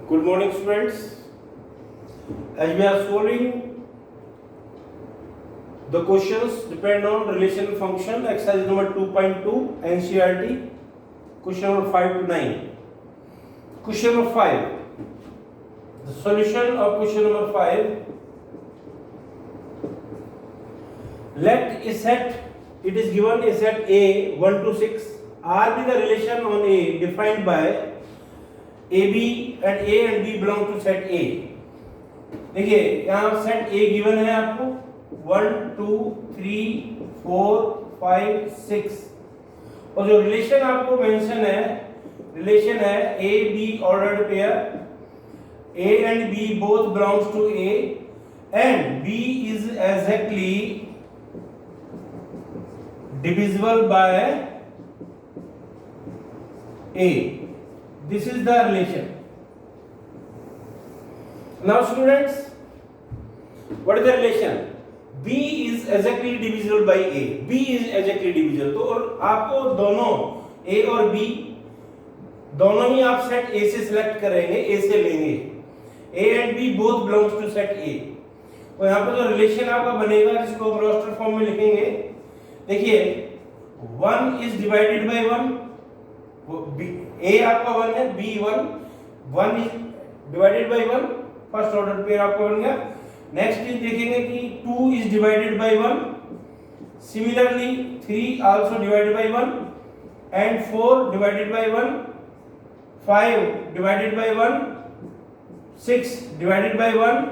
Good morning, students. As we are solving the questions depend on relation function, exercise number 2.2 NCERT, question number 5 to 9. Question number 5. The solution of question number 5. Let a set, it is given a set A 1 to 6, R be the relation on A defined by AB and A and B belong to set A. देखिए यहाँ set A given है आपको 1 2 3 4 5 6 और जो relation आपको mention है relation है A B ordered pair A and B both belongs to A and B is exactly divisible by A. This is the relation. Now students, what is the relation? B is exactly divisible by A. B is exactly divisible. तो और आपको दोनों A और B दोनों ही आप set A से select करेंगे, A से लेंगे. A and B both belongs to set A. और यहाँ पर जो रिलेशन आपका बनेगा जिसको हम रोस्टर फॉर्म में लिखेंगे, देखिए 1 is divided by 1. A आपका 1 है, B 1 is divided by 1, first order pair आपका बन गया. नेक्स्ट चीज देखेंगे कि 2 is divided by 1, similarly 3 also divided by 1 and 4 divided by 1, 5 divided by 1, 6 divided by 1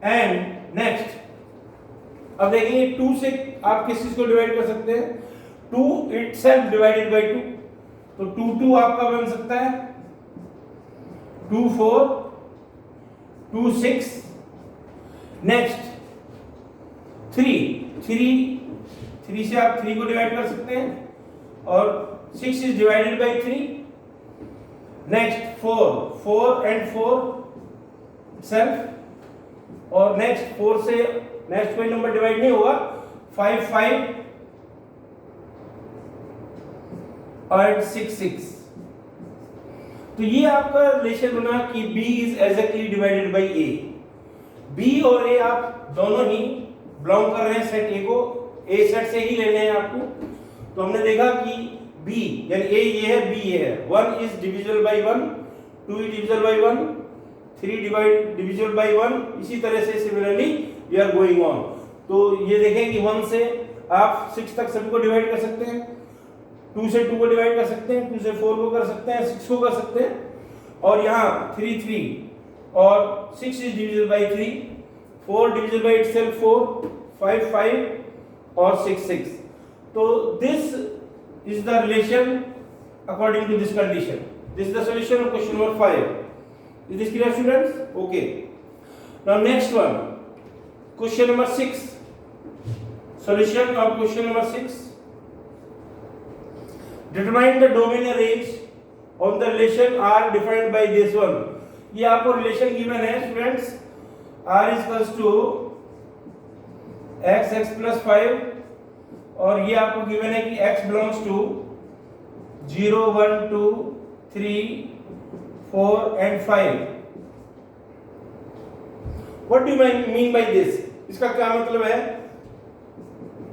and next अब देखेंगे 2 से आप किस चीज को डिवाइड कर सकते हैं, 2 itself divided by 2, तो 2 2 आपका बन सकता है 2 4 2 6. नेक्स्ट 3 से आप 3 को डिवाइड कर सकते हैं और 6 is divided by 3. Next 4 and 4 self और नेक्स्ट 4 से नेक्स्ट कोई नंबर डिवाइड नहीं होगा. 5 और 6. तो ये आपका रिलेशन बना कि B is exactly divided by A. B और A आप दोनों ही बिलोंग कर रहे हैं सेट A को, A सेट से ही लेने हैं आपको. तो हमने देखा कि B यानी A ये है, B ये है. 1 is divisible by 1, 2 is divisible by 1, 3 divisible by 1. इसी तरह से similarly we are going on. तो ये देखें कि 1 से आप 6 तक सभी को डिवाइड कर सकते हैं, 2 से 2 को डिवाइड कर सकते हैं, 2 से 4 को कर सकते हैं, 6 को कर सकते हैं. और यहाँ 3 और 6 is divisible by 3, 4 divisible by itself 4, 5 और 6. तो this is the relation according to this condition. This is the solution of question number 5. Is this clear students? Okay. Now next one, question number 6. Solution of question number 6. Determine the domain range of the relation R defined by this one. ये आपको relation given है students, R is equals to x plus 5 और ये आपको given है कि x belongs to 0 1 2 3 4 and 5. What do you mean by this? इसका क्या मतलब है?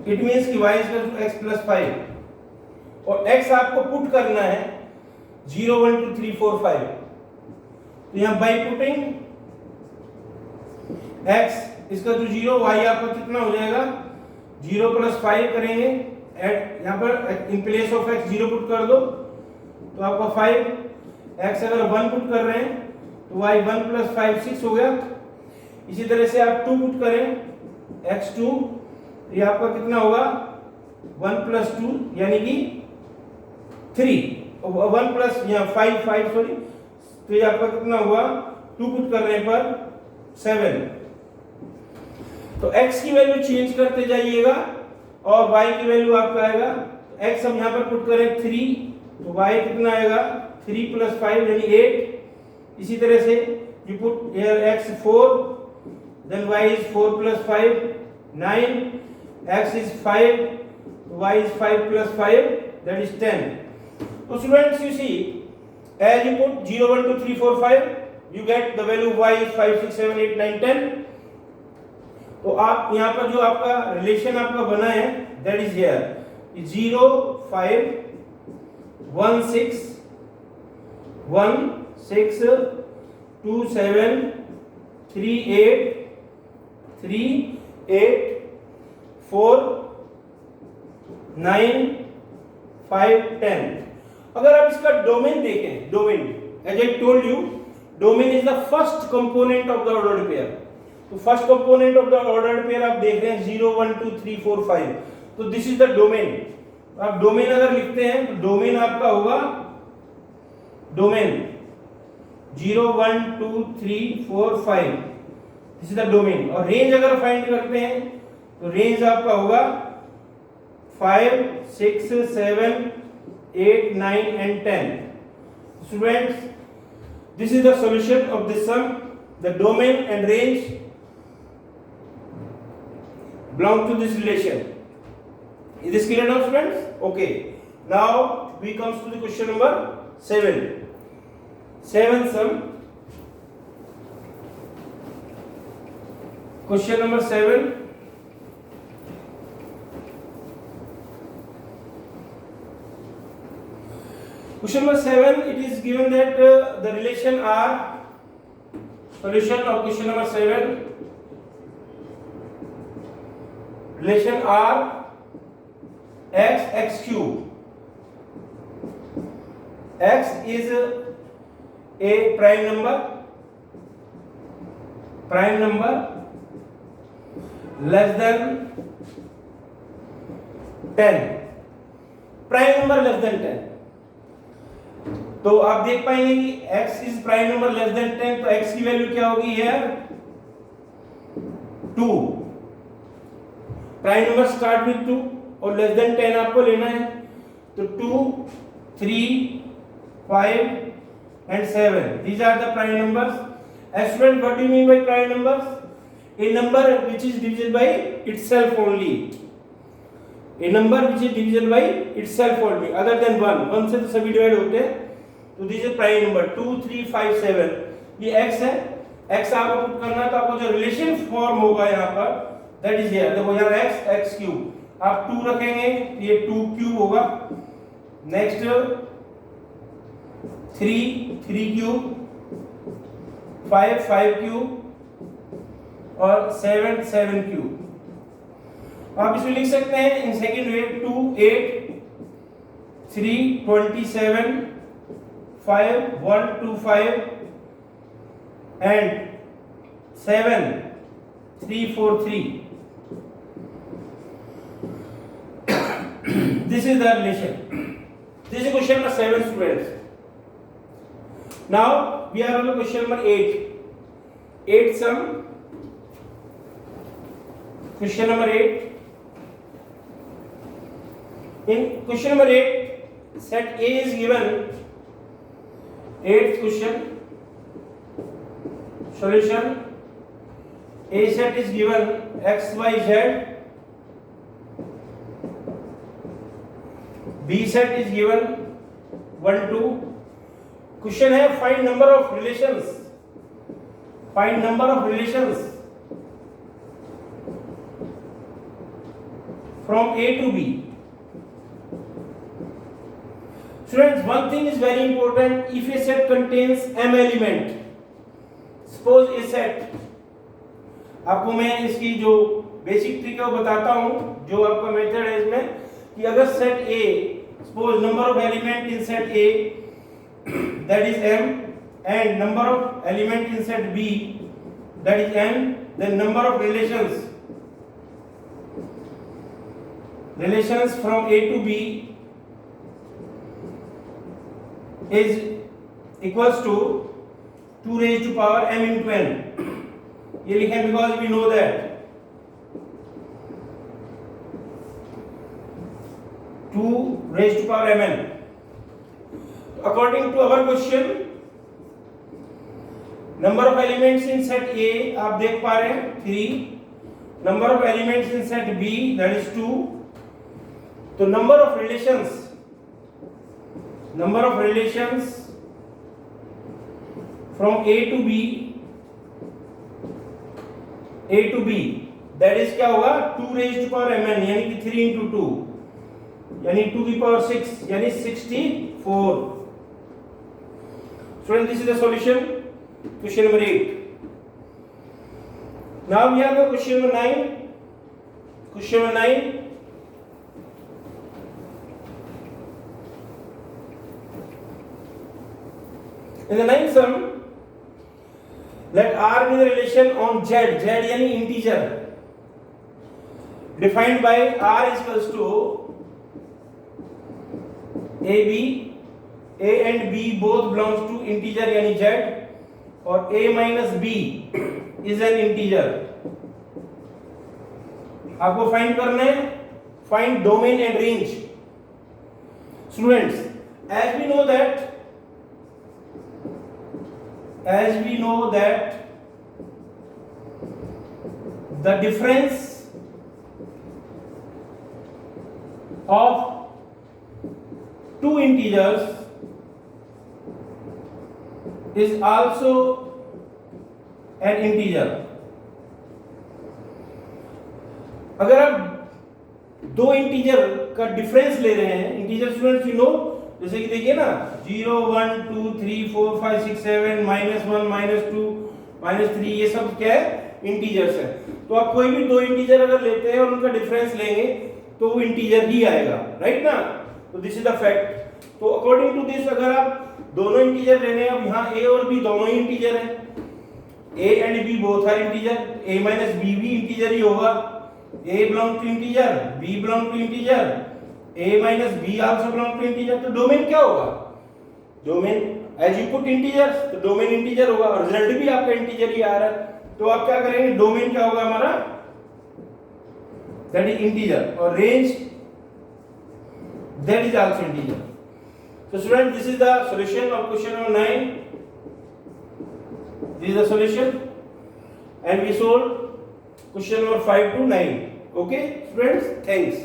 It means कि y is equals to x plus 5 और x आपको पुट करना है 0 1 2 3 4 5. तो यहां बाई पुटिंग x इसका तो 0, y आपका कितना हो जाएगा 0 plus 5 करेंगे एट यहां पर in place of x 0 put कर दो तो आपका 5. x अगर 1 पुट कर रहे हैं तो y 1 plus 5 6 हो गया. इसी तरह से आप 2 पुट करें x2 ये आपका कितना होगा 1 plus 2 यानी कि 3 1 प्लस यहाँ 5 सॉरी, तो ये आपका कितना हुआ 2 पुट करने पर 7. तो x की वैल्यू चेंज करते जाइएगा और y की वैल्यू आपका आएगा. x हम यहाँ पर पुट करें 3 तो y कितना आएगा 3 plus 5 यानी 8. इसी तरह से you put here x 4 then y is 4 plus 5 9, x is 5 y is 5 plus 5 that is 10. So students, you see, as you put 0 1 2 3 4 5, you get the value y is 5 6 7 8 9 10. तो आप यहाँ पर जो आपका रिलेशन आपका बना है दैट इज हियर 0 5 1 6 1 6 2 7 3 8 3 8 4 9 5 10. अगर आप इसका डोमेन देखें, domain as I told you, domain is the first component of the ordered pair. तो first component of the ordered pair आप देख रहे हैं 0 1 2 3 4 5. तो दिस इज द डोमेन. आप डोमेन अगर लिखते हैं तो डोमेन आपका होगा domain 0 1 2 3 4 5. This is the domain. और रेंज अगर फाइंड करते हैं तो रेंज आपका होगा 5 6 7 8 9 and 10. Students, this is the solution of this sum. The domain and range belong to this relation. Is this clear now, students? Okay. Now we comes to the question number 7. 7 sum. Question number 7. Question number 7, it is given that the relation R, solution of question number 7, relation R x cube. X is a prime number less than 10. Prime number less than 10. तो आप देख पाएंगे कि x is prime number less than 10. तो x की value क्या होगी यार 2. प्राइम नंबर स्टार्ट विद 2 और लेस देन 10 आपको लेना है. तो 2 3 5 and 7, these are the prime numbers. As student, what do you mean by prime numbers? A number which is divisible by itself only. A number which is divisible by itself only, other than 1. 1 से तो सभी divide होते हैं. तो this is prime number 2 3 5 7. ये x है. x आपको put करना है तो आपको जो रिलेशन फॉर्म होगा यहाँ पर दैट इज हियर. देखो यहाँ x क्यूब आप 2 रखेंगे तो ये 2 क्यूब होगा. नेक्स्ट 3 क्यूब 5 क्यूब और 7 क्यूब. आप इसमें लिख सकते हैं in second way 2 8 3 27 5 1 2 5 and 7 3 4 3. This is the relation. This is question number 7, students. Now we are on the question number 8. 8 sum. Question number 8. In question number 8, set A is given. 8th question. Solution. A set is given x, y, z. B set is given 1 2. Question है find number of relations. Find number of relations from A to B. Students, one thing is very important. If a set contains m element, suppose a set, आपको मैं इसकी जो basic trick है वो बताता हूँ. जो आपका मेथड है इसमें कि अगर set A, suppose number of element in set A that is m and number of element in set B that is n, then number of relations from A to B is equals to 2 raised to power m into n. ये लिखें because we know that 2 raised to power mn. According to our question, number of elements in set A आप देख पा रहे हैं 3. Number of elements in set B that is 2. तो number of relations from A to B that is क्या होगा 2 raised to power mn यानी कि 3 into 2 यानी 2 की पावर 6 यानी 64. Student, this is the solution. Question number 8. Now we have the question number 9. Question number 9. In the ninth sum, let R be the relation on Z यानी integer, defined by R is equals to AB, A and B both belongs to integer यानी Z, और A minus B is an integer. आपको find करना है, find domain and range. Students, as we know that the difference of two integers is also an integer. अगर आप दो integer का difference ले रहे हैं, इंटीजर स्टूडेंट्स यू नो, जैसे कि देखिए ना 0 1 2 3 4 5 6 7 -1 -2 -3 ये सब क्या है इंटीजर्स है. तो आप कोई भी दो इंटीजर अगर लेते हैं और उनका डिफरेंस लेंगे तो वो इंटीजर ही आएगा, राइट ना. तो दिस इज द फैक्ट. तो अकॉर्डिंग टू दिस अगर आप दोनों इंटीजर ले रहे हैं, अब यहाँ a और b दोनों ही इंटीजर है, a and b both are integer, a minus b भी इंटीजर ही होगा. a belong to integer, b belong to integer, a minus b also belong to integer. तो डोमेन क्या होगा? Domain as you put integers तो domain integer होगा और result भी आपका इंटीजर ही आ रहा है. तो आप क्या करेंगे, डोमेन क्या होगा हमारा, दैट इज इंटीजर, और range that is also integer. So student, this is the solution of question number 9. This is the solution, and we solved question number 5 to 9. Okay students, thanks.